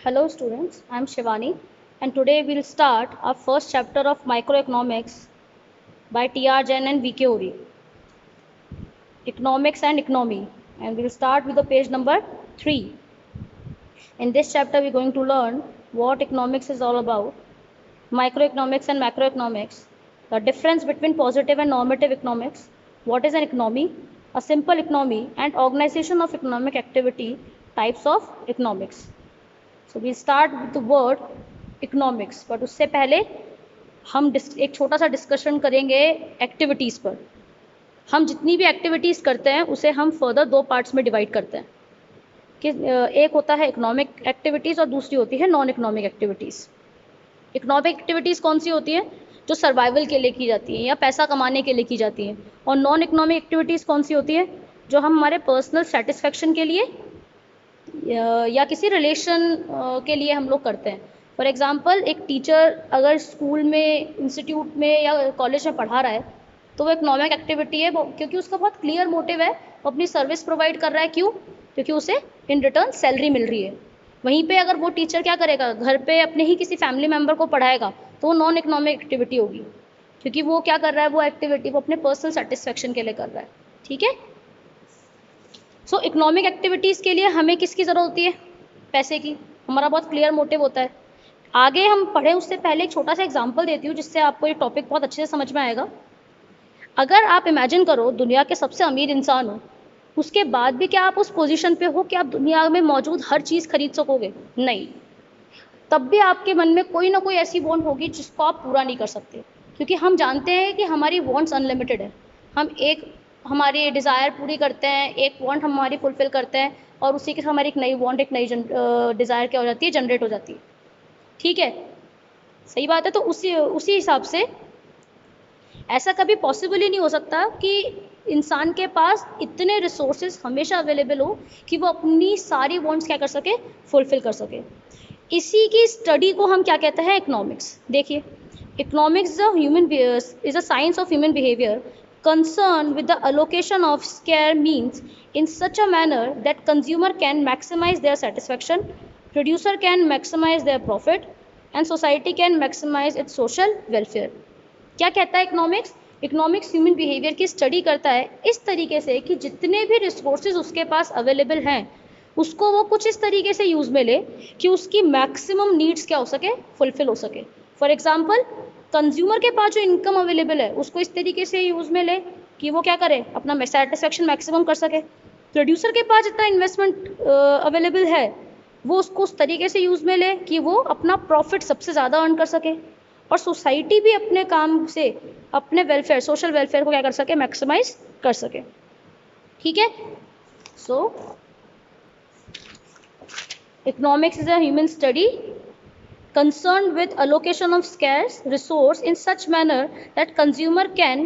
Hello students, I am Shivani and today we will start our first chapter of microeconomics by T.R. Jain and V.K. Uri. Economics and economy, and we will start with the page number 3. In this chapter we are going to learn what economics is all about, microeconomics and macroeconomics, the difference between positive and normative economics, what is an economy, a simple economy and organization of economic activity, types of economics. So we start with the word economics, but उससे पहले हम एक छोटा सा discussion करेंगे activities पर. हम जितनी भी एक्टिविटीज़ करते हैं उसे हम फर्दर दो पार्ट्स में डिवाइड करते हैं कि एक होता है इकोनॉमिक एक्टिविटीज़ और दूसरी होती है non economic activities. Economic activities कौन सी होती हैं? जो सर्वाइवल के लिए की जाती हैं या पैसा कमाने के लिए की जाती हैं. और नॉन इकोनॉमिक एक्टिविटीज़ कौन सी होती है? जो हम हमारे पर्सनल सेटिस्फेक्शन के लिए या किसी रिलेशन के लिए हम लोग करते हैं. फॉर एग्ज़ाम्पल, एक टीचर अगर स्कूल में, इंस्टीट्यूट में या कॉलेज में पढ़ा रहा है तो वो इकोनॉमिक एक्टिविटी है, क्योंकि उसका बहुत क्लियर मोटिव है, वो अपनी सर्विस प्रोवाइड कर रहा है. क्यों? क्योंकि उसे इन रिटर्न सैलरी मिल रही है. वहीं पे अगर वो टीचर क्या करेगा, घर पे अपने ही किसी फैमिली मेम्बर को पढ़ाएगा तो वो नॉन इकोनॉमिक एक्टिविटी होगी, क्योंकि वो क्या कर रहा है, वो एक्टिविटी वो अपने पर्सनल सेटिस्फेक्शन के लिए कर रहा है. ठीक है. सो इकोनॉमिक एक्टिविटीज़ के लिए हमें किसकी ज़रूरत होती है? पैसे की. हमारा बहुत क्लियर मोटिव होता है. आगे हम पढ़ें उससे पहले एक छोटा सा एग्जांपल देती हूँ जिससे आपको ये टॉपिक बहुत अच्छे से समझ में आएगा. अगर आप इमेजिन करो दुनिया के सबसे अमीर इंसान हो, उसके बाद भी क्या आप उस पोजीशन पे हो कि आप दुनिया में मौजूद हर चीज़ खरीद सकोगे? नहीं. तब भी आपके मन में कोई ना कोई ऐसी वांट होगी जिसको आप पूरा नहीं कर सकते, क्योंकि हम जानते हैं कि हमारी वांट्स अनलिमिटेड है. हम एक हमारी डिज़ायर पूरी करते हैं, एक वांट हमारी फुलफ़िल करते हैं और उसी के साथ हमारी एक नई वांट, एक नई डिज़ायर क्या हो जाती है, जनरेट हो जाती है. ठीक है, सही बात है. तो उसी हिसाब से ऐसा कभी पॉसिबल ही नहीं हो सकता कि इंसान के पास इतने रिसोर्सेज हमेशा अवेलेबल हो कि वो अपनी सारी वांट्स क्या कर सके, फुलफ़िल कर सके. इसी की स्टडी को हम क्या कहते हैं? इकोनॉमिक्स. देखिए, economics is a science of human behaviour concerned with the allocation of scarce means in such a manner that consumer can maximize their satisfaction, producer can maximize their profit and society can maximize its social welfare. क्या कहता है economics? Economics human behaviour की study करता है इस तरीके से कि जितने भी रिसोर्सेज उसके पास अवेलेबल हैं उसको वो कुछ इस तरीके से यूज़ में ले कि उसकी मैक्सिमम नीड्स क्या हो सके, फुलफिल हो सके. फॉर एग्जाम्पल, कंज्यूमर के पास जो इनकम अवेलेबल है उसको इस तरीके से यूज़ में ले कि वो क्या करे, अपना सेटिस्फेक्शन मैक्सिमम कर सके. प्रोड्यूसर के पास जितना इन्वेस्टमेंट अवेलेबल है वो उसको उस तरीके से यूज़ में ले कि वो अपना प्रॉफिट सबसे ज़्यादा अर्न कर सके. और सोसाइटी भी अपने काम से अपने वेलफेयर, सोशल वेलफेयर को क्या कर सके, मैक्सिमाइज कर सके. ठीक है. So economics is a human study concerned with allocation of scarce resource in such manner that consumer can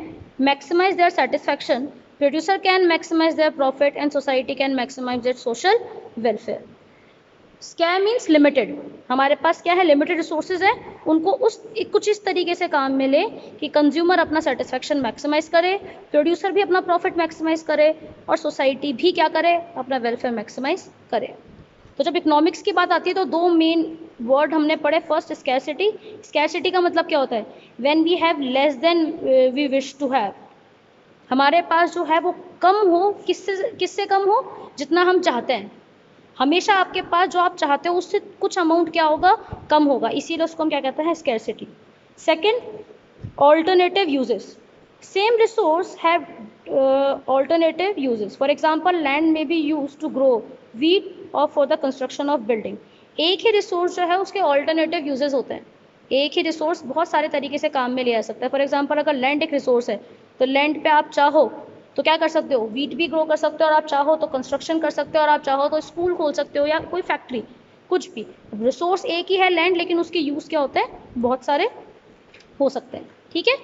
maximize their satisfaction, producer can maximize their profit and society can maximize their social welfare. Scarce means limited. हमारे पास क्या है? Limited resources है. उनको कुछ इस तरीके से काम में ले कि कंज्यूमर अपना सेटिस्फेक्शन मैक्सिमाइज करे, प्रोड्यूसर भी अपना प्रॉफिट मैक्सिमाइज करे और सोसाइटी भी क्या करे, अपना वेलफेयर मैक्सिमाइज करे. तो जब इकोनॉमिक्स की बात आती है तो दो मेन वर्ड हमने पढ़े. First, scarcity. स्कैरसिटी का मतलब क्या होता है? When we have less than we wish to have. हमारे पास जो है वो कम हो. किससे कम हो? जितना हम चाहते हैं. हमेशा आपके पास जो आप चाहते हो उससे कुछ अमाउंट क्या होगा, कम होगा. इसीलिए उसको हम क्या कहते हैं? Scarcity. Second, alternative uses. Same resource have alternative uses. For example, land में be use to grow wheat और for the construction of building. एक ही रिसोर्स जो है उसके ऑल्टरनेटिव यूजेस होते हैं. एक ही रिसोर्स बहुत सारे तरीके से काम में लिया जा सकता है. फॉर एग्जांपल, अगर लैंड एक रिसोर्स है तो लैंड पे आप चाहो तो क्या कर सकते हो, व्हीट भी ग्रो कर सकते हो, और आप चाहो तो कंस्ट्रक्शन कर सकते हो, और आप चाहो तो स्कूल खोल सकते हो या कोई फैक्ट्री, कुछ भी. रिसोर्स एक ही है लैंड, लेकिन उसके यूज़ क्या होते हैं, बहुत सारे हो सकते हैं. ठीक है.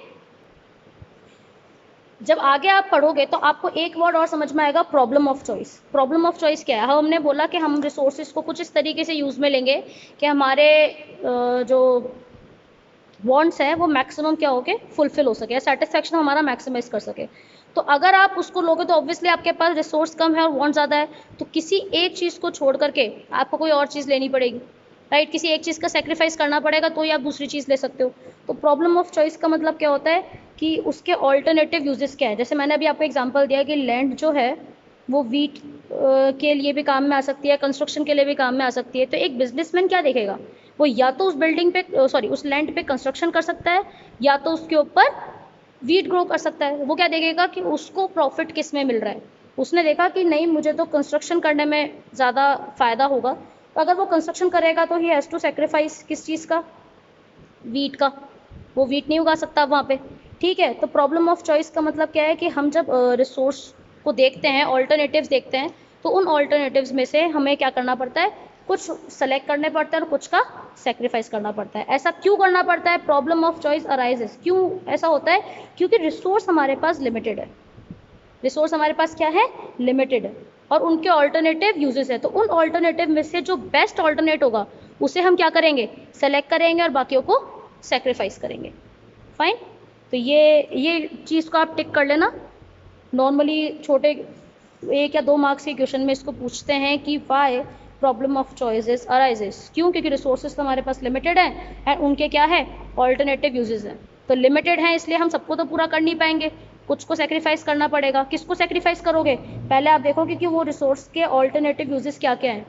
जब आगे आप पढ़ोगे तो आपको एक वर्ड और समझ में आएगा, problem of choice. Problem of choice क्या है? हमने बोला कि हम रिसोर्सेज को कुछ इस तरीके से यूज़ में लेंगे कि हमारे जो वांट्स हैं वो मैक्सिमम क्या हो के फुलफिल हो सके, सेटिस्फेक्शन हमारा मैक्सिमाइज कर सके. तो अगर आप उसको लोगे तो ऑब्वियसली आपके पास रिसोर्स कम है और वांट ज़्यादा है, तो किसी एक चीज़ को छोड़ करके आपको कोई और चीज़ लेनी पड़ेगी. राइट, किसी एक चीज़ का सेक्रीफाइस करना पड़ेगा तो ही आप दूसरी चीज़ ले सकते हो। तो प्रॉब्लम ऑफ चॉइस का मतलब क्या होता है कि उसके ऑल्टरनेटिव यूजेस क्या है। जैसे मैंने अभी आपको एग्जांपल दिया कि लैंड जो है वो वीट के लिए भी काम में आ सकती है, कंस्ट्रक्शन के लिए भी काम में आ सकती है। तो एक बिजनेसमैन क्या देखेगा, वो या तो उस बिल्डिंग पे सॉरी उस लैंड पे कंस्ट्रक्शन कर सकता है या तो उसके ऊपर वीट ग्रो कर सकता है। वो क्या देखेगा कि उसको प्रॉफिट किस में मिल रहा है। उसने देखा कि नहीं, मुझे तो कंस्ट्रक्शन करने में ज़्यादा फ़ायदा होगा, तो अगर वो कंस्ट्रक्शन करेगा तो ही हैज़ टू सेक्रीफाइस किस चीज़ का, वीट का। वो वीट नहीं उगा सकता वहाँ पे। ठीक है, तो प्रॉब्लम ऑफ चॉइस का मतलब क्या है कि हम जब रिसोर्स को देखते हैं, ऑल्टरनेटिव्स देखते हैं, तो उन ऑल्टरनेटिव्स में से हमें क्या करना पड़ता है, कुछ सेलेक्ट करने पड़ते हैं और कुछ का सेक्रीफाइस करना पड़ता है। ऐसा क्यों करना पड़ता है, प्रॉब्लम ऑफ चॉइस अराइजेस, क्यों ऐसा होता है, क्योंकि रिसोर्स हमारे पास लिमिटेड है। रिसोर्स हमारे पास क्या है, लिमिटेड है, और उनके ऑल्टरनेटिव यूजेस है। तो उन ऑल्टरनेटिव में से जो बेस्ट ऑल्टरनेट होगा उसे हम क्या करेंगे, सेलेक्ट करेंगे और बाकियों को सेक्रीफाइस करेंगे। फाइन, तो ये चीज़ को आप टिक कर लेना। नॉर्मली छोटे 1 या 2 मार्क्स के क्वेश्चन में इसको पूछते हैं कि why problem of choices arises, क्यों, क्योंकि रिसोर्सेज तो हमारे पास लिमिटेड हैं एंड उनके क्या है, ऑल्टरनेटिव यूजेस हैं। तो लिमिटेड हैं इसलिए हम सबको तो पूरा कर नहीं पाएंगे, कुछ को सेक्रीफाइस करना पड़ेगा। किसको सेक्रीफाइस करोगे, पहले आप देखोगे कि वो रिसोर्स के ऑल्टरनेटिव यूजेस क्या क्या हैं,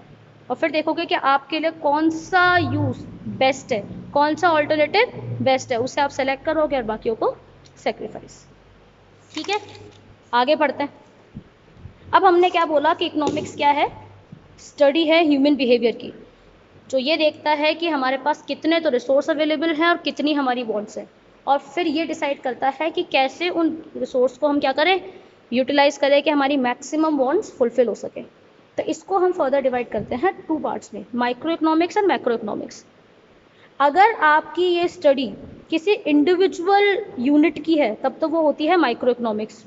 और फिर देखोगे कि आपके लिए कौन सा यूज़ बेस्ट है, कौन सा ऑल्टरनेटिव बेस्ट है, उसे आप सेलेक्ट करोगे और बाकियों को सेक्रीफाइस। ठीक है, आगे बढ़ते हैं। अब हमने क्या बोला कि इकोनॉमिक्स क्या है, स्टडी है ह्यूमन बिहेवियर की, जो ये देखता है कि हमारे पास कितने तो रिसोर्स अवेलेबल हैं और कितनी हमारी वॉन्ट्स हैं, और फिर ये डिसाइड करता है कि कैसे उन रिसोर्स को हम क्या करें, यूटिलाइज करें कि हमारी मैक्सिमम वॉन्ट्स फुलफिल हो सके। तो इसको हम फर्दर डिवाइड करते हैं 2 पार्ट्स में, micro economics and macro economics. अगर आपकी ये स्टडी किसी इंडिविजुअल यूनिट की है तब तो वो होती है माइक्रो इकोनॉमिक्स,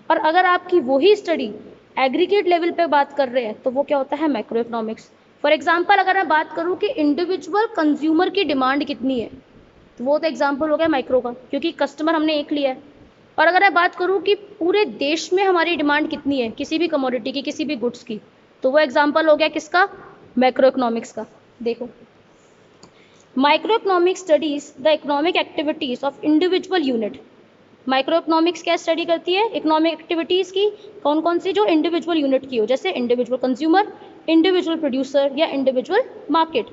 और अगर आपकी वही स्टडी एग्रीगेट लेवल पे बात कर रहे हैं तो वो क्या होता है, मैक्रो इकोनॉमिक्स। फॉर एग्जांपल अगर मैं बात करूं कि इंडिविजुअल कंज्यूमर की डिमांड कितनी है, तो वो तो एग्जांपल हो गया माइक्रो का, क्योंकि कस्टमर हमने एक लिया है। और अगर मैं बात करूं कि पूरे देश में हमारी डिमांड कितनी है किसी भी कमोडिटी की, किसी भी गुड्स की, तो वो एग्जांपल हो गया किसका, मैक्रो इकोनॉमिक्स का। देखो, micro economics studies the economic activities of individual unit. Micro economics क्या स्टडी करती है, इकोनॉमिक एक्टिविटीज़ की, कौन कौन सी, जो इंडिविजुअल यूनिट की हो, जैसे इंडिविजुअल कंज्यूमर, इंडिविजुअल प्रोड्यूसर या इंडिविजुअल मार्केट।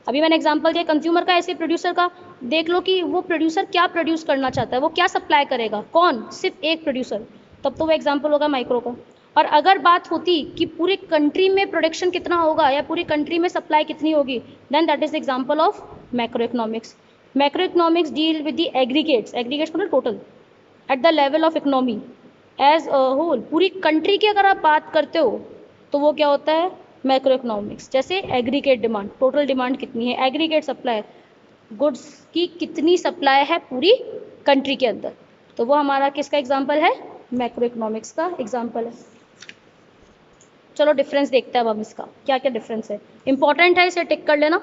अभी मैंने एग्जांपल दिया कंज्यूमर का, ऐसे प्रोड्यूसर का देख लो कि वो प्रोड्यूसर क्या प्रोड्यूस करना चाहता है, वो क्या सप्लाई करेगा, कौन, सिर्फ एक प्रोड्यूसर, तब तो वो एग्जाम्पल होगा माइक्रो का। और अगर बात होती कि पूरी कंट्री में प्रोडक्शन कितना होगा या पूरी कंट्री में सप्लाई कितनी होगी, then that is example of macro economics. Macro economics deal with the aggregates, aggregates मतलब total, at the level of economy as a whole, पूरी कंट्री की अगर आप बात करते हो तो वो क्या होता है, मैक्रो इकोनॉमिक्स। जैसे एग्रीगेट डिमांड, टोटल डिमांड कितनी है, एग्रीगेट सप्लाई, गुड्स की कितनी सप्लाई है पूरी कंट्री के अंदर, तो वो हमारा किसका एग्जाम्पल है, मैक्रो इकोनॉमिक्स का एग्जाम्पल है। चलो डिफरेंस देखते हैं अब हम इसका, क्या क्या डिफरेंस है, इंपॉर्टेंट है, इसे टिक कर लेना।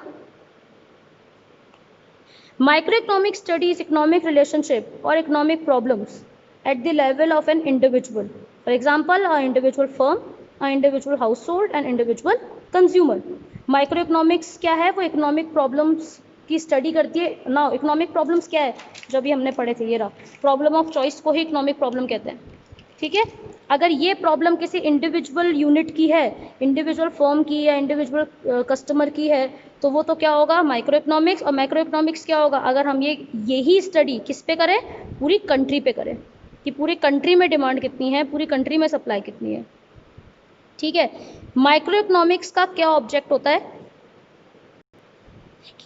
Microeconomic studies economic relationship or economic problems at the level of an individual. For example, an individual firm, an individual household, and individual consumer. Microeconomics क्या है, वो economic problems की स्टडी करती है ना। इकोनॉमिक प्रॉब्लम्स क्या है, जो अभी हमने पढ़े थे, ये रहा, प्रॉब्लम ऑफ चॉइस को ही इकोनॉमिक प्रॉब्लम कहते हैं। ठीक है, अगर ये प्रॉब्लम किसी इंडिविजुअल यूनिट की है, इंडिविजुअल फर्म की या इंडिविजुअल कस्टमर की है, तो वो तो क्या होगा, माइक्रो इकोनॉमिक्स। और मैक्रो इकोनॉमिक्स क्या होगा, अगर हम यही स्टडी किस पे करें, पूरी कंट्री पे करें, कि पूरी कंट्री में डिमांड कितनी है, पूरी कंट्री में सप्लाई कितनी है। ठीक है, माइक्रो इकोनॉमिक्स का क्या ऑब्जेक्ट होता है,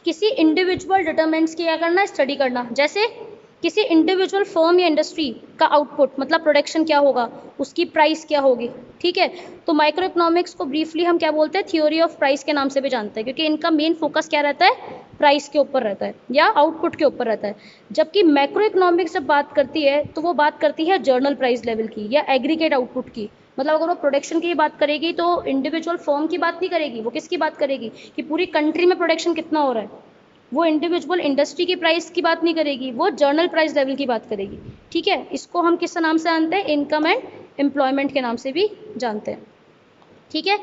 किसी इंडिविजुअल डिटरमिनेंट्स की क्या करना, स्टडी करना। जैसे किसी इंडिविजुअल फर्म या इंडस्ट्री का आउटपुट मतलब प्रोडक्शन क्या होगा, उसकी प्राइस क्या होगी। ठीक है, तो माइक्रो इकोनॉमिक्स को ब्रीफली हम क्या बोलते हैं, थ्योरी ऑफ प्राइस के नाम से भी जानते हैं, क्योंकि इनका मेन फोकस क्या रहता है, प्राइस के ऊपर रहता है या आउटपुट के ऊपर रहता है। जबकि मैक्रो इकोनॉमिक्स जब बात करती है तो वो बात करती है जर्नल प्राइस लेवल की या एग्रीगेट आउटपुट की। मतलब अगर वो प्रोडक्शन की बात करेगी तो इंडिविजुअल फर्म की बात नहीं करेगी, वो किसकी बात करेगी कि पूरी कंट्री में प्रोडक्शन कितना हो रहा है। वो इंडिविजुअल इंडस्ट्री की प्राइस की बात नहीं करेगी, वो जर्नल प्राइस लेवल की बात करेगी। ठीक है, इसको हम किस नाम से जानते हैं, इनकम एंड एम्प्लॉयमेंट के नाम से भी जानते हैं। ठीक है,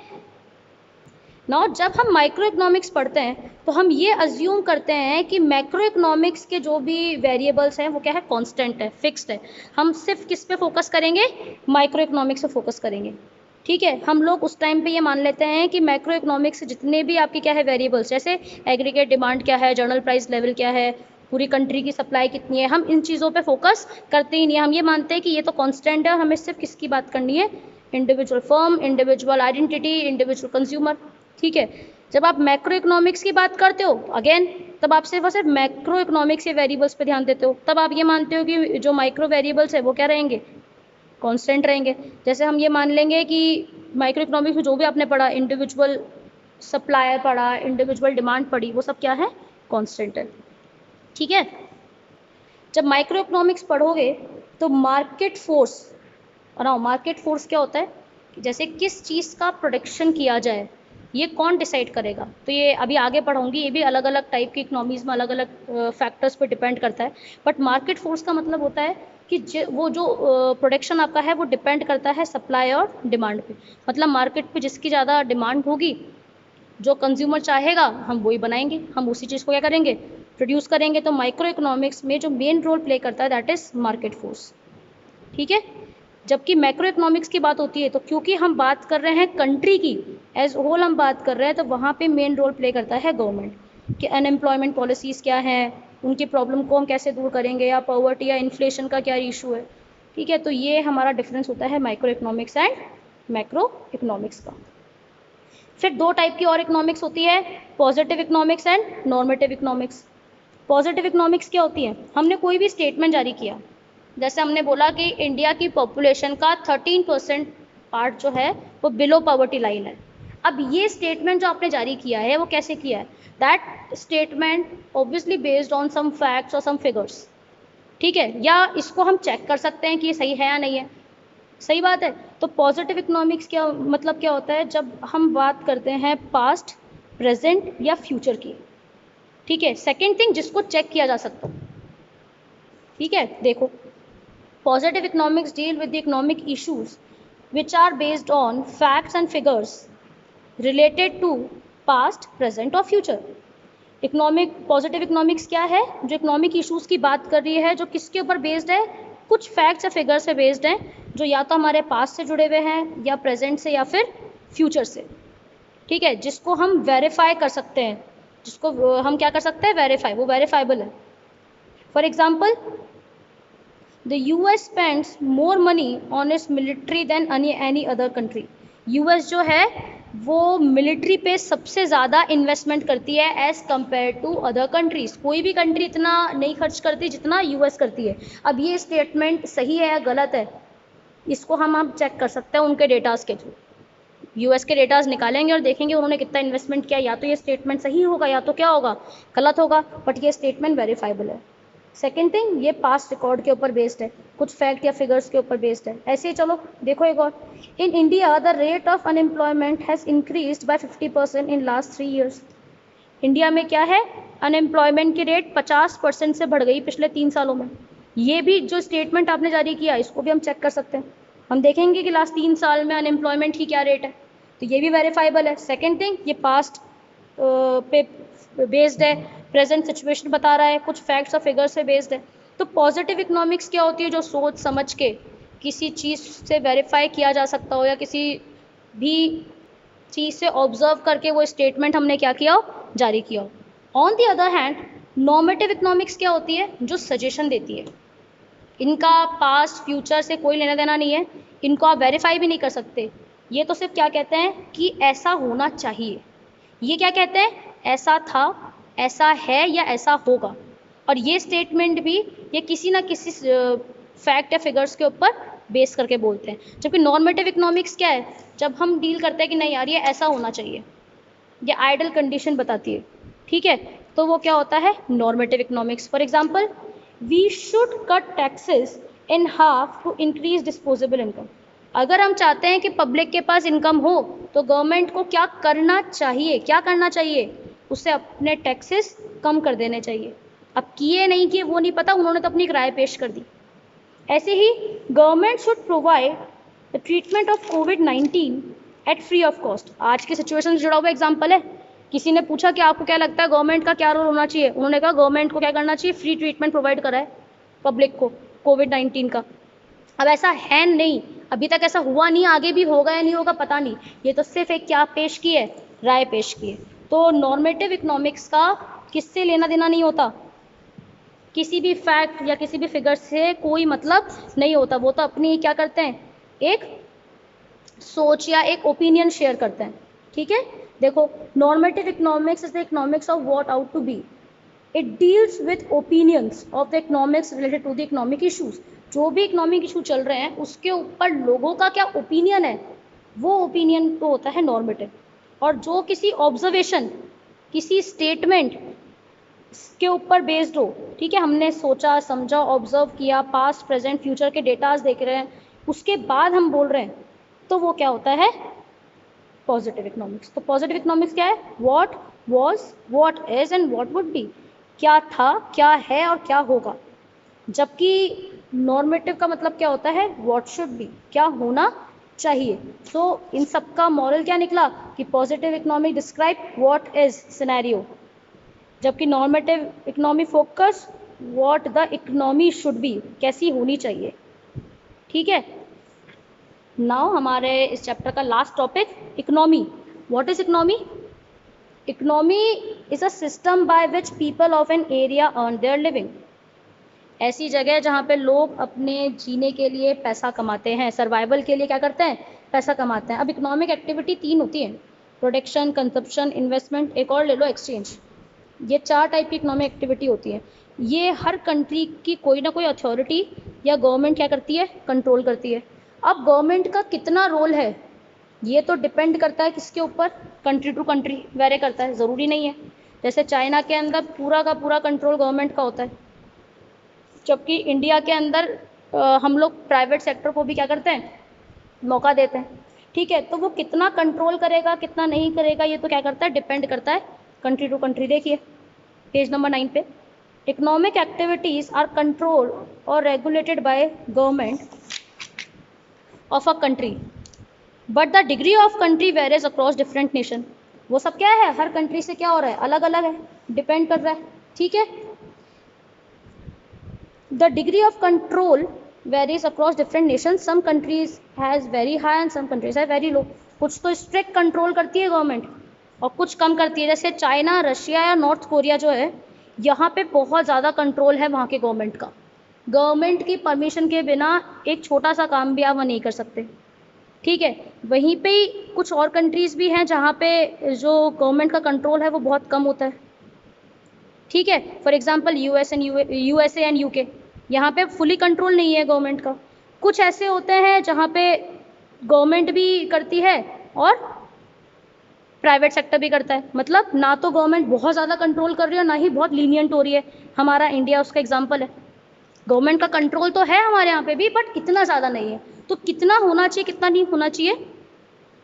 नाउ जब हम माइक्रो इकोनॉमिक्स पढ़ते हैं तो हम ये अज्यूम करते हैं कि मैक्रो इकोनॉमिक्स के जो भी वेरिएबल्स हैं वो क्या है, कांस्टेंट है, फिक्स्ड है। हम सिर्फ किस पे फोकस करेंगे, माइक्रो इकोनॉमिक्स पे फोकस करेंगे। ठीक है, हम लोग उस टाइम पे ये मान लेते हैं कि मैक्रो इकोनॉमिक्स से जितने भी आपके क्या है वेरिएबल्स, जैसे एग्रीगेट डिमांड क्या है, जनरल प्राइस लेवल क्या है, पूरी कंट्री की सप्लाई कितनी है, हम इन चीज़ों पे फोकस करते ही नहीं है। हम ये मानते हैं कि ये तो कांस्टेंट है, हमें सिर्फ किसकी बात करनी है, individual firm, individual identity, individual consumer. ठीक है, जब आप मैक्रो इकोनॉमिक्स की बात करते हो अगेन, तब आप सिर्फ और सिर्फ मैक्रो इकोनॉमिक्स के वेरिएबल्स पे ध्यान देते हो, तब आप ये मानते हो कि जो माइक्रो वेरिएबल्स है वो क्या रहेंगे, कांस्टेंट रहेंगे। जैसे हम ये मान लेंगे कि माइक्रो इकोनॉमिक्स में जो भी आपने पढ़ा, इंडिविजुअल सप्लायर पढ़ा, इंडिविजुअल डिमांड पढ़ी, वो सब क्या है, कांस्टेंट है। ठीक है, जब माइक्रो इकोनॉमिक्स पढ़ोगे तो मार्केट फोर्स, और मार्केट फोर्स क्या होता है, जैसे किस चीज़ का प्रोडक्शन किया जाए ये कौन डिसाइड करेगा, तो ये अभी आगे पढ़ूंगी, ये भी अलग अलग टाइप की इकोनॉमीज़ में अलग अलग फैक्टर्स पे डिपेंड करता है। बट मार्केट फोर्स का मतलब होता है कि वो जो प्रोडक्शन आपका है वो डिपेंड करता है सप्लाई और डिमांड पे। मतलब मार्केट पे जिसकी ज़्यादा डिमांड होगी, जो कंज्यूमर चाहेगा हम वही बनाएंगे, हम उसी चीज़ को क्या करेंगे, प्रोड्यूस करेंगे। तो माइक्रो इकोनॉमिक्स में जो मेन रोल प्ले करता है दैट इज़ मार्केट फोर्स। ठीक है, जबकि मैक्रो इकोनॉमिक्स की बात होती है तो क्योंकि हम बात कर रहे हैं कंट्री की एज होल, हम बात कर रहे हैं, तो वहाँ पे मेन रोल प्ले करता है गवर्नमेंट कि अनएम्प्लॉयमेंट पॉलिसीज़ क्या हैं, उनकी प्रॉब्लम को हम कैसे दूर करेंगे, या पॉवर्टी या इन्फ्लेशन का क्या इशू है। ठीक है, तो ये हमारा डिफरेंस होता है micro economics and macro economics का। फिर दो टाइप की और इकोनॉमिक्स होती है, positive economics and normative economics. Positive economics क्या होती है, हमने कोई भी स्टेटमेंट जारी किया, जैसे हमने बोला कि इंडिया की पॉपुलेशन का 13% पार्ट जो है वो बिलो पॉवर्टी लाइन है। अब ये स्टेटमेंट जो आपने जारी किया है वो कैसे किया है, that statement obviously based on some facts और सम फिगर्स। ठीक है, या इसको हम चेक कर सकते हैं कि ये सही है या नहीं है, सही बात है। तो पॉजिटिव इकोनॉमिक्स क्या मतलब क्या होता है, जब हम बात करते हैं पास्ट, प्रेजेंट या फ्यूचर की। ठीक है, सेकेंड थिंग जिसको चेक किया जा सकता है। ठीक है, देखो, positive economics deal with the economic issues which are based on facts and figures related to past, present और future। इकोनॉमिक पॉजिटिव इकोनॉमिक्स क्या है, जो इकोनॉमिक इश्यूज की बात कर रही है, जो किसके ऊपर बेस्ड है, कुछ फैक्ट्स या फिगर्स से बेस्ड हैं, जो या तो हमारे पास्ट से जुड़े हुए हैं, या प्रेजेंट से, या फिर फ्यूचर से। ठीक है, जिसको हम वेरीफाई कर सकते हैं, जिसको हम क्या कर सकते हैं, वेरीफाई, वो वेरीफाइबल है। For example, The US spends more money on its military than any other country। US जो है वो मिलिट्री पे सबसे ज़्यादा इन्वेस्टमेंट करती है as compare to other countries. कोई भी कंट्री इतना नहीं खर्च करती जितना US करती है। अब ये स्टेटमेंट सही है या गलत है, इसको हम चेक कर सकते हैं उनके डेटाज के थ्रू। US के डेटाज निकालेंगे और देखेंगे उन्होंने कितना इन्वेस्टमेंट किया, या तो ये स्टेटमेंट सही होगा या तो क्या होगा, गलत होगा, बट ये स्टेटमेंट वेरीफाइबल है। सेकेंड थिंग, ये पास्ट रिकॉर्ड के ऊपर बेस्ड है, कुछ फैक्ट या फिगर्स के ऊपर बेस्ड है। ऐसे ही चलो देखो एक और, in India the rate of unemployment has increased by 50% in last 3 years। India में क्या है, अनएम्प्लॉयमेंट की रेट 50% से बढ़ गई पिछले 3 सालों में। ये भी जो स्टेटमेंट आपने जारी किया इसको भी हम चेक कर सकते हैं, हम देखेंगे कि लास्ट 3 साल में अनएम्प्लॉयमेंट की क्या रेट है, तो ये भी वेरीफाइबल है। सेकेंड थिंग, ये पास्ट पे बेस्ड है, प्रेजेंट सिचुएशन बता रहा है, कुछ फैक्ट्स और फिगर्स से बेस्ड है। तो पॉजिटिव इकोनॉमिक्स क्या होती है, जो सोच समझ के किसी चीज़ से वेरीफाई किया जा सकता हो, या किसी भी चीज़ से ऑब्जर्व करके वो स्टेटमेंट हमने क्या किया हो, जारी किया हो। On the other hand, normative economics क्या होती है, जो सजेशन देती है। इनका पास्ट फ्यूचर से कोई लेना देना नहीं है, इनको आप वेरीफाई भी नहीं कर सकते। ये तो सिर्फ क्या कहते हैं कि ऐसा होना चाहिए, ये क्या कहते हैं, ऐसा था, ऐसा है, या ऐसा होगा। और ये स्टेटमेंट भी ये किसी ना किसी फैक्ट या फिगर्स के ऊपर बेस करके बोलते हैं। जबकि नॉर्मेटिव इकोनॉमिक्स क्या है, जब हम डील करते हैं कि नहीं यार ये ऐसा होना चाहिए, ये आइडल कंडीशन बताती है। ठीक है, तो वो क्या होता है, normative economics. For example, we should cut taxes in half to increase disposable income. अगर हम चाहते हैं कि पब्लिक के पास इनकम हो तो गवर्नमेंट को क्या करना चाहिए, क्या करना चाहिए, उससे अपने टैक्सेस कम कर देने चाहिए। अब किए नहीं किए वो नहीं पता, उन्होंने तो अपनी एक राय पेश कर दी। ऐसे ही government should provide the treatment of कोविड-19 एट फ्री ऑफ कॉस्ट। आज के सिचुएशन से जुड़ा हुआ एग्जाम्पल है। किसी ने पूछा कि आपको क्या लगता है गवर्नमेंट का क्या रोल होना चाहिए, उन्होंने कहा गवर्नमेंट को क्या करना चाहिए, फ्री ट्रीटमेंट प्रोवाइड कराए पब्लिक को कोविड-19 का। अब ऐसा है नहीं, अभी तक ऐसा हुआ नहीं, आगे भी होगा या नहीं होगा पता नहीं। ये तो सिर्फ एक क्या पेश की है, राय पेश की है। तो नॉर्मेटिव इकोनॉमिक्स का किससे लेना देना नहीं होता, किसी भी फैक्ट या किसी भी फिगर से कोई मतलब नहीं होता। वो तो अपनी क्या करते हैं, एक सोच या एक ओपिनियन शेयर करते हैं। ठीक है, देखो normative economics is the economics of what ought to be. It deals with opinions of the economics related to the economic issues. जो भी इकोनॉमिक इशू चल रहे हैं उसके ऊपर लोगों का क्या ओपिनियन है, वो ओपिनियन तो होता है नॉर्मेटिव। और जो किसी ऑब्जर्वेशन, किसी स्टेटमेंट के ऊपर बेस्ड हो, ठीक है, हमने सोचा समझा ऑब्जर्व किया, पास्ट प्रेजेंट फ्यूचर के डेटाज देख रहे हैं, उसके बाद हम बोल रहे हैं, तो वो क्या होता है, पॉजिटिव इकोनॉमिक्स। तो पॉजिटिव इकोनॉमिक्स क्या है, what was, what is and what would be. क्या था, क्या है और क्या होगा। जबकि नॉर्मेटिव का मतलब क्या होता है, व्हाट शुड बी, क्या होना चाहिए। सो इन सब का मॉरल क्या निकला कि positive economy describe what is scenario, जबकि normative economy focus what the economy should be, कैसी होनी चाहिए। ठीक है, नाउ हमारे इस चैप्टर का last topic economy. What is economy? Economy is a system by which people of an area earn their living. ऐसी जगह जहाँ पे लोग अपने जीने के लिए पैसा कमाते हैं, सर्वाइवल के लिए क्या करते हैं, पैसा कमाते हैं। अब इकोनॉमिक एक्टिविटी 3 होती है, प्रोडक्शन, कंजप्शन, इन्वेस्टमेंट, एक और ले लो एक्सचेंज। ये 4 टाइप की इकोनॉमिक एक्टिविटी होती है। ये हर कंट्री की कोई ना कोई अथॉरिटी या गवर्नमेंट क्या करती है, कंट्रोल करती है। अब गवर्नमेंट का कितना रोल है ये तो डिपेंड करता है किसके ऊपर, कंट्री टू कंट्री वेरी करता है, ज़रूरी नहीं है। जैसे चाइना के अंदर पूरा का पूरा कंट्रोल गवर्नमेंट का होता है, जबकि इंडिया के अंदर हम लोग प्राइवेट सेक्टर को भी क्या करते हैं, मौका देते हैं। ठीक है, तो वो कितना कंट्रोल करेगा कितना नहीं करेगा ये तो क्या करता है, डिपेंड करता है कंट्री टू कंट्री। देखिए पेज नंबर 9 पे, इकोनॉमिक एक्टिविटीज आर कंट्रोल और regulated by government of a country but the degree of country varies across different nation. वो सब क्या है, हर कंट्री से क्या हो रहा है, अलग अलग है, डिपेंड कर रहा है। ठीक है, the degree of control varies across different nation, some countries has very high and some countries have very low. कुछ तो स्ट्रिक्ट कंट्रोल करती है गवर्नमेंट और कुछ कम करती है। जैसे चाइना, रशिया या नॉर्थ कोरिया जो है, यहाँ पे बहुत ज़्यादा कंट्रोल है वहाँ के गवर्नमेंट का। गवर्नमेंट की परमिशन के बिना एक छोटा सा काम भी आप वहाँ नहीं कर सकते। ठीक है, वहीं पे ही कुछ और कंट्रीज़ भी हैं जहाँ पे जो गवर्नमेंट का कंट्रोल है वो बहुत कम होता है। ठीक है, for example USA and UK, यहाँ पे फुली कंट्रोल नहीं है गवर्नमेंट का। कुछ ऐसे होते हैं जहाँ पे गवर्नमेंट भी करती है और प्राइवेट सेक्टर भी करता है, मतलब ना तो गवर्नमेंट बहुत ज़्यादा कंट्रोल कर रही है और ना ही बहुत लीनियंट हो रही है। हमारा इंडिया उसका एग्जाम्पल है। गवर्नमेंट का कंट्रोल तो है हमारे यहाँ पे भी, बट इतना ज़्यादा नहीं है। तो कितना होना चाहिए कितना नहीं होना चाहिए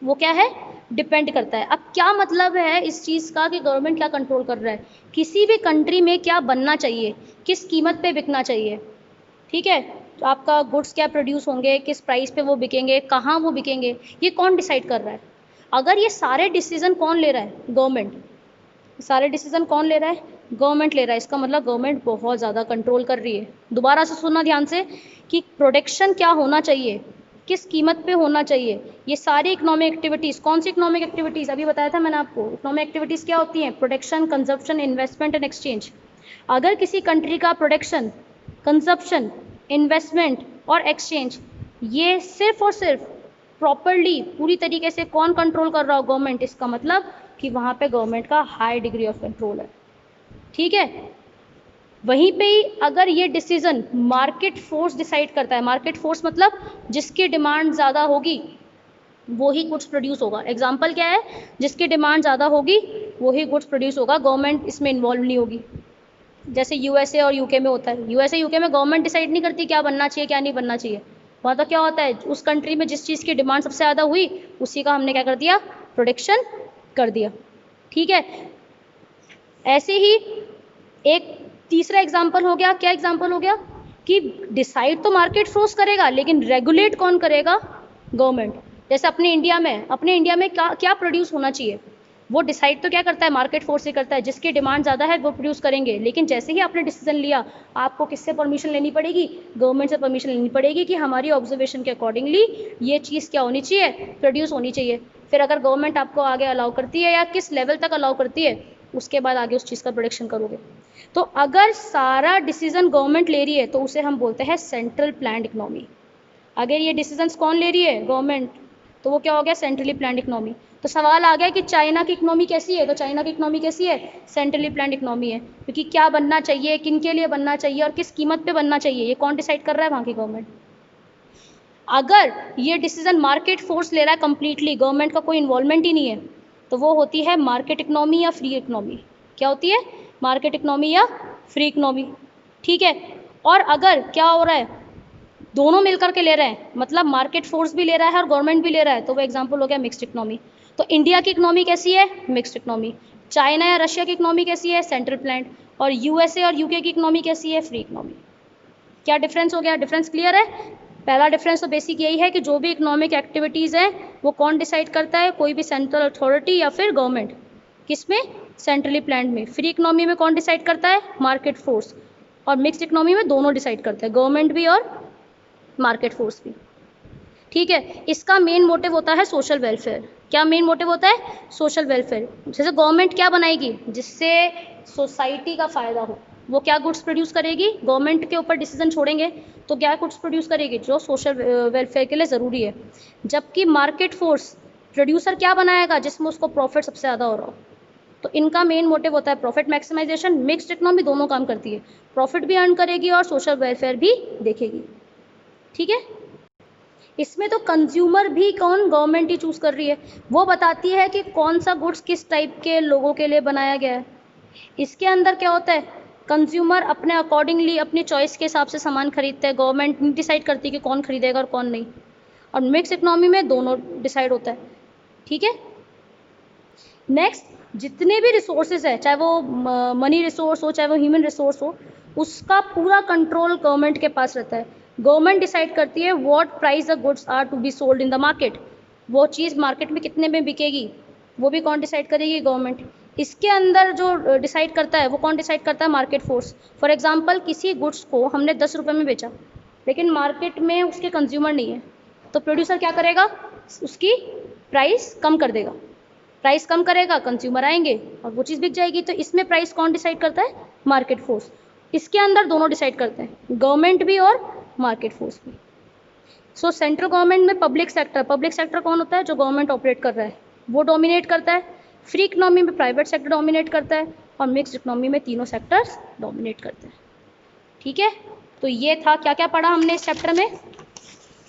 वो क्या है, डिपेंड करता है। अब क्या मतलब है इस चीज़ का कि गवर्नमेंट क्या कंट्रोल कर रहा है, किसी भी कंट्री में क्या बनना चाहिए, किस कीमत पे बिकना चाहिए। ठीक है, तो आपका गुड्स क्या प्रोड्यूस होंगे, किस प्राइस पे वो बिकेंगे, कहाँ वो बिकेंगे, ये कौन डिसाइड कर रहा है। अगर ये सारे डिसीजन कौन ले रहा है, गवर्नमेंट। सारे डिसीजन कौन ले रहा है, गवर्नमेंट ले रहा है। इसका मतलब गवर्नमेंट बहुत ज़्यादा कंट्रोल कर रही है। दोबारा से सुनना ध्यान से कि प्रोडक्शन क्या होना चाहिए, किस कीमत पे होना चाहिए, ये सारी इकोनॉमिक एक्टिविटीज़। कौन सी इकोनॉमिक एक्टिविटीज़, अभी बताया था मैंने आपको। इकोनॉमिक एक्टिविटीज़ क्या होती हैं, production, consumption, investment and exchange. अगर किसी कंट्री का प्रोडक्शन, कंजप्शन, इन्वेस्टमेंट और एक्सचेंज ये सिर्फ और सिर्फ प्रॉपरली पूरी तरीके से कौन कंट्रोल कर रहा हो, गवर्नमेंट, इसका मतलब कि वहाँ पे गवर्नमेंट का हाई डिग्री ऑफ कंट्रोल है। ठीक है, वहीं पे ही अगर ये डिसीजन मार्केट फोर्स डिसाइड करता है, मार्केट फोर्स मतलब जिसकी डिमांड ज़्यादा होगी वो ही गुड्स प्रोड्यूस होगा। एग्जाम्पल क्या है, जिसकी डिमांड ज़्यादा होगी वो ही गुड्स प्रोड्यूस होगा, गवर्नमेंट इसमें इन्वॉल्व नहीं होगी। जैसे यूएसए और यूके में होता है। यूएसए यूके में गवर्नमेंट डिसाइड नहीं करती क्या बनना चाहिए क्या नहीं बनना चाहिए। वहाँ तो क्या होता है, उस कंट्री में जिस चीज़ की डिमांड सबसे ज़्यादा हुई उसी का हमने क्या कर दिया, प्रोडक्शन कर दिया। ठीक है, ऐसे ही एक तीसरा एग्जाम्पल हो गया, क्या एग्जाम्पल हो गया कि डिसाइड तो मार्केट फोर्स करेगा लेकिन रेगुलेट कौन करेगा, गवर्नमेंट। जैसे अपने इंडिया में क्या क्या प्रोड्यूस होना चाहिए, वो डिसाइड तो क्या करता है, मार्केट फोर्स ही करता है। जिसकी डिमांड ज़्यादा है वो प्रोड्यूस करेंगे, लेकिन जैसे ही आपने डिसीजन लिया, आपको किससे परमिशन लेनी पड़ेगी, गवर्नमेंट से परमिशन लेनी पड़ेगी कि हमारी ऑब्जर्वेशन के अकॉर्डिंगली ये चीज़ क्या होनी चाहिए, प्रोड्यूस होनी चाहिए। फिर अगर गवर्नमेंट आपको आगे अलाउ करती है या किस लेवल तक अलाउ करती है, उसके बाद आगे उस चीज़ का प्रोडक्शन करोगे। तो अगर सारा डिसीजन गवर्नमेंट ले रही है तो उसे हम बोलते हैं सेंट्रल प्लान्ड इकोनॉमी। अगर ये डिसीजंस कौन ले रही है, गवर्नमेंट, तो वो क्या हो गया, सेंट्रली प्लान्ड इकोनॉमी। तो सवाल आ गया कि चाइना की इकोनॉमी कैसी है, तो चाइना की इकोनॉमी कैसी है, सेंट्रली प्लान्ड इकोनॉमी है। क्योंकि क्या बनना चाहिए, किन के लिए बनना चाहिए और किस कीमत पे बनना चाहिए, ये कौन डिसाइड कर रहा है, वहाँ की गवर्नमेंट। अगर ये डिसीजन मार्केट फोर्स ले रहा है कंप्लीटली, गवर्नमेंट का कोई इन्वॉल्वमेंट ही नहीं है, तो वो होती है मार्केट इकोनॉमी या फ्री इकोनॉमी। क्या होती है, मार्केट इकोनॉमी या फ्री इकोनॉमी। ठीक है। और अगर क्या हो रहा है, दोनों मिलकर के ले रहे हैं, मतलब मार्केट फोर्स भी ले रहा है और गवर्नमेंट भी ले रहा है, तो वो एग्जांपल हो गया मिक्स्ड इकोनॉमी। तो इंडिया की इकोनॉमी कैसी है, मिक्स्ड इकोनॉमी। चाइना या रशिया की इकोनॉमी कैसी है, सेंट्रल प्लान्ड। और यूएसए और यूके की इकोनॉमी कैसी है, फ्री इकोनॉमी। क्या डिफरेंस हो गया, डिफरेंस क्लियर है। पहला डिफरेंस तो बेसिक यही है कि जो भी इकोनॉमिक एक्टिविटीज़ हैं वो कौन डिसाइड करता है, कोई भी सेंट्रल अथॉरिटी या फिर गवर्नमेंट। किसमें, सेंट्रली प्लान्ड में। फ्री इकोनॉमी में कौन डिसाइड करता है, मार्केट फोर्स। और मिक्स्ड इकोनॉमी में दोनों डिसाइड करते हैं, गवर्नमेंट भी और मार्केट फोर्स भी। ठीक है। इसका मेन मोटिव होता है सोशल वेलफेयर। क्या मेन मोटिव होता है, सोशल वेलफेयर। जैसे गवर्नमेंट क्या बनाएगी, जिससे सोसाइटी का फ़ायदा हो, वो क्या गुड्स प्रोड्यूस करेगी, गवर्नमेंट के ऊपर डिसीजन छोड़ेंगे तो क्या गुड्स प्रोड्यूस करेगी, जो सोशल वेलफेयर के लिए ज़रूरी है। जबकि मार्केट फोर्स, प्रोड्यूसर क्या बनाएगा, जिसमें उसको प्रॉफिट सबसे ज़्यादा हो रहा हो। तो इनका मेन मोटिव होता है प्रॉफिट मैक्सिमाइजेशन। मिक्स्ड इकोनॉमी दोनों काम करती है, प्रॉफिट भी अर्न करेगी और सोशल वेलफेयर भी देखेगी। ठीक है। इसमें तो कंज्यूमर भी कौन, गवर्नमेंट ही चूज़ कर रही है। वो बताती है कि कौन सा गुड्स किस टाइप के लोगों के लिए बनाया गया है। इसके अंदर क्या होता है, कंज्यूमर अपने अकॉर्डिंगली अपनी चॉइस के हिसाब से सामान खरीदता है, गवर्नमेंट नहीं डिसाइड करती कि कौन खरीदेगा और कौन नहीं। और मिक्स इकोनॉमी में दोनों डिसाइड होता है। ठीक है। नेक्स्ट, जितने भी रिसोर्सेज है, चाहे वो मनी रिसोर्स हो, चाहे वो ह्यूमन रिसोर्स हो, उसका पूरा कंट्रोल गवर्नमेंट के पास रहता है। गवर्नमेंट डिसाइड करती है what price the goods are to be sold in the market. वो चीज़ मार्केट में कितने में बिकेगी, वो भी कौन डिसाइड करेगी, गवर्नमेंट। इसके अंदर जो डिसाइड करता है वो कौन डिसाइड करता है, मार्केट फोर्स। फॉर एग्जांपल, किसी गुड्स को हमने 10 रुपये में बेचा, लेकिन मार्केट में उसके कंज्यूमर नहीं है, तो प्रोड्यूसर क्या करेगा, उसकी प्राइस कम कर देगा। प्राइस कम करेगा, कंज्यूमर आएंगे और वो चीज़ बिक जाएगी। तो इसमें प्राइस कौन डिसाइड करता है, मार्केट फोर्स। इसके अंदर दोनों डिसाइड करते हैं, गवर्नमेंट भी और मार्केट फोर्स भी। सो सेंट्रल गवर्नमेंट में पब्लिक सेक्टर कौन होता है, जो गवर्नमेंट ऑपरेट कर रहा है वो डोमिनेट करता है। फ्री इकोनॉमी में प्राइवेट सेक्टर डोमिनेट करता है और मिक्स्ड इकोनॉमी में तीनों सेक्टर्स डोमिनेट करते हैं। ठीक है। तो ये था, क्या क्या पढ़ा हमने इस चैप्टर में।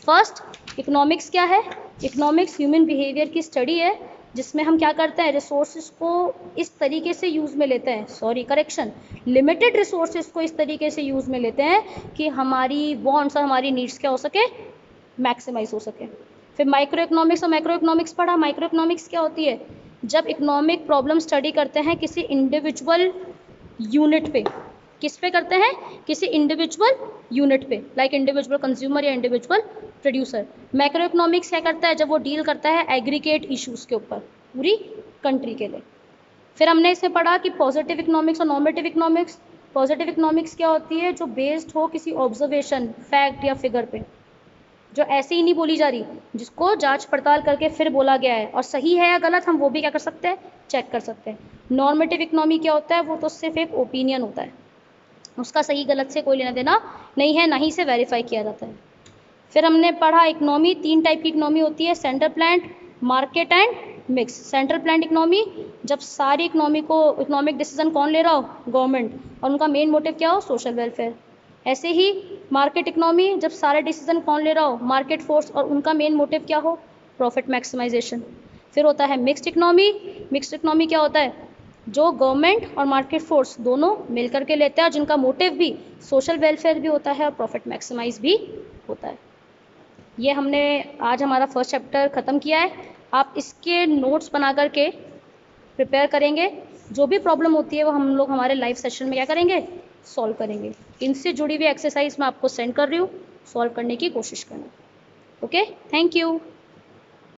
फर्स्ट, इकोनॉमिक्स क्या है। इकोनॉमिक्स ह्यूमन बिहेवियर की स्टडी है, जिसमें हम क्या करते हैं, रिसोर्सेज को इस तरीके से यूज़ में लेते हैं, लिमिटेड रिसोर्सेज को इस तरीके से यूज़ में लेते हैं कि हमारी वांट्स और हमारी नीड्स क्या हो सके, मैक्सिमाइज हो सके। फिर माइक्रो इकोनॉमिक्स और मैक्रो इकोनॉमिक्स पढ़ा। माइक्रो इकोनॉमिक्स क्या होती है, जब इकोनॉमिक प्रॉब्लम स्टडी करते हैं किसी इंडिविजुअल यूनिट पे। किस पे करते हैं, किसी इंडिविजुअल यूनिट पे, लाइक इंडिविजुअल कंज्यूमर या इंडिविजुअल प्रोड्यूसर। मैक्रो इकोनॉमिक्स क्या करता है, जब वो डील करता है एग्रीगेट इश्यूज़ के ऊपर, पूरी कंट्री के लिए। फिर हमने इसमें पढ़ा कि पॉजिटिव इकोनॉमिक्स और नॉर्मेटिव इकोनॉमिक्स। पॉजिटिव इकोनॉमिक्स क्या होती है, जो बेस्ड हो किसी ऑब्जर्वेशन, फैक्ट या फिगर पे, जो ऐसे ही नहीं बोली जा रही, जिसको जांच पड़ताल करके फिर बोला गया है, और सही है या गलत हम वो भी क्या कर सकते हैं, चेक कर सकते हैं। नॉर्मेटिव इकोनॉमी क्या होता है, वो तो सिर्फ एक ओपिनियन होता है, उसका सही गलत से कोई लेना देना नहीं है, ना ही से वेरीफाई किया जाता है। फिर हमने पढ़ा इकोनॉमी, 3 टाइप की इकोनॉमी होती है, central planned, market and mix. Central planned economy, जब सारी इकोनॉमी को, इकोनॉमिक डिसीजन कौन ले रहा हो, गवर्नमेंट, और उनका मेन मोटिव क्या हो, सोशल वेलफेयर। ऐसे ही मार्केट इकोनॉमी, जब सारे डिसीजन कौन ले रहा हो, मार्केट फोर्स, और उनका मेन मोटिव क्या हो, प्रॉफिट मैक्सिमाइजेशन। फिर होता है मिक्स्ड इकोनॉमी। मिक्स्ड इकोनॉमी क्या होता है, जो गवर्नमेंट और मार्केट फोर्स दोनों मिलकर के लेते हैं, जिनका मोटिव भी सोशल वेलफेयर भी होता है और प्रॉफिट मैक्सिमाइज भी होता है। ये हमने आज हमारा फर्स्ट चैप्टर ख़त्म किया है। आप इसके नोट्स बना करके प्रिपेयर करेंगे, जो भी प्रॉब्लम होती है वो हम लोग हमारे लाइव सेशन में क्या करेंगे, सॉल्व करेंगे। इनसे जुड़ी हुई एक्सरसाइज मैं आपको सेंड कर रही हूँ, सॉल्व करने की कोशिश करना। Okay, thank you.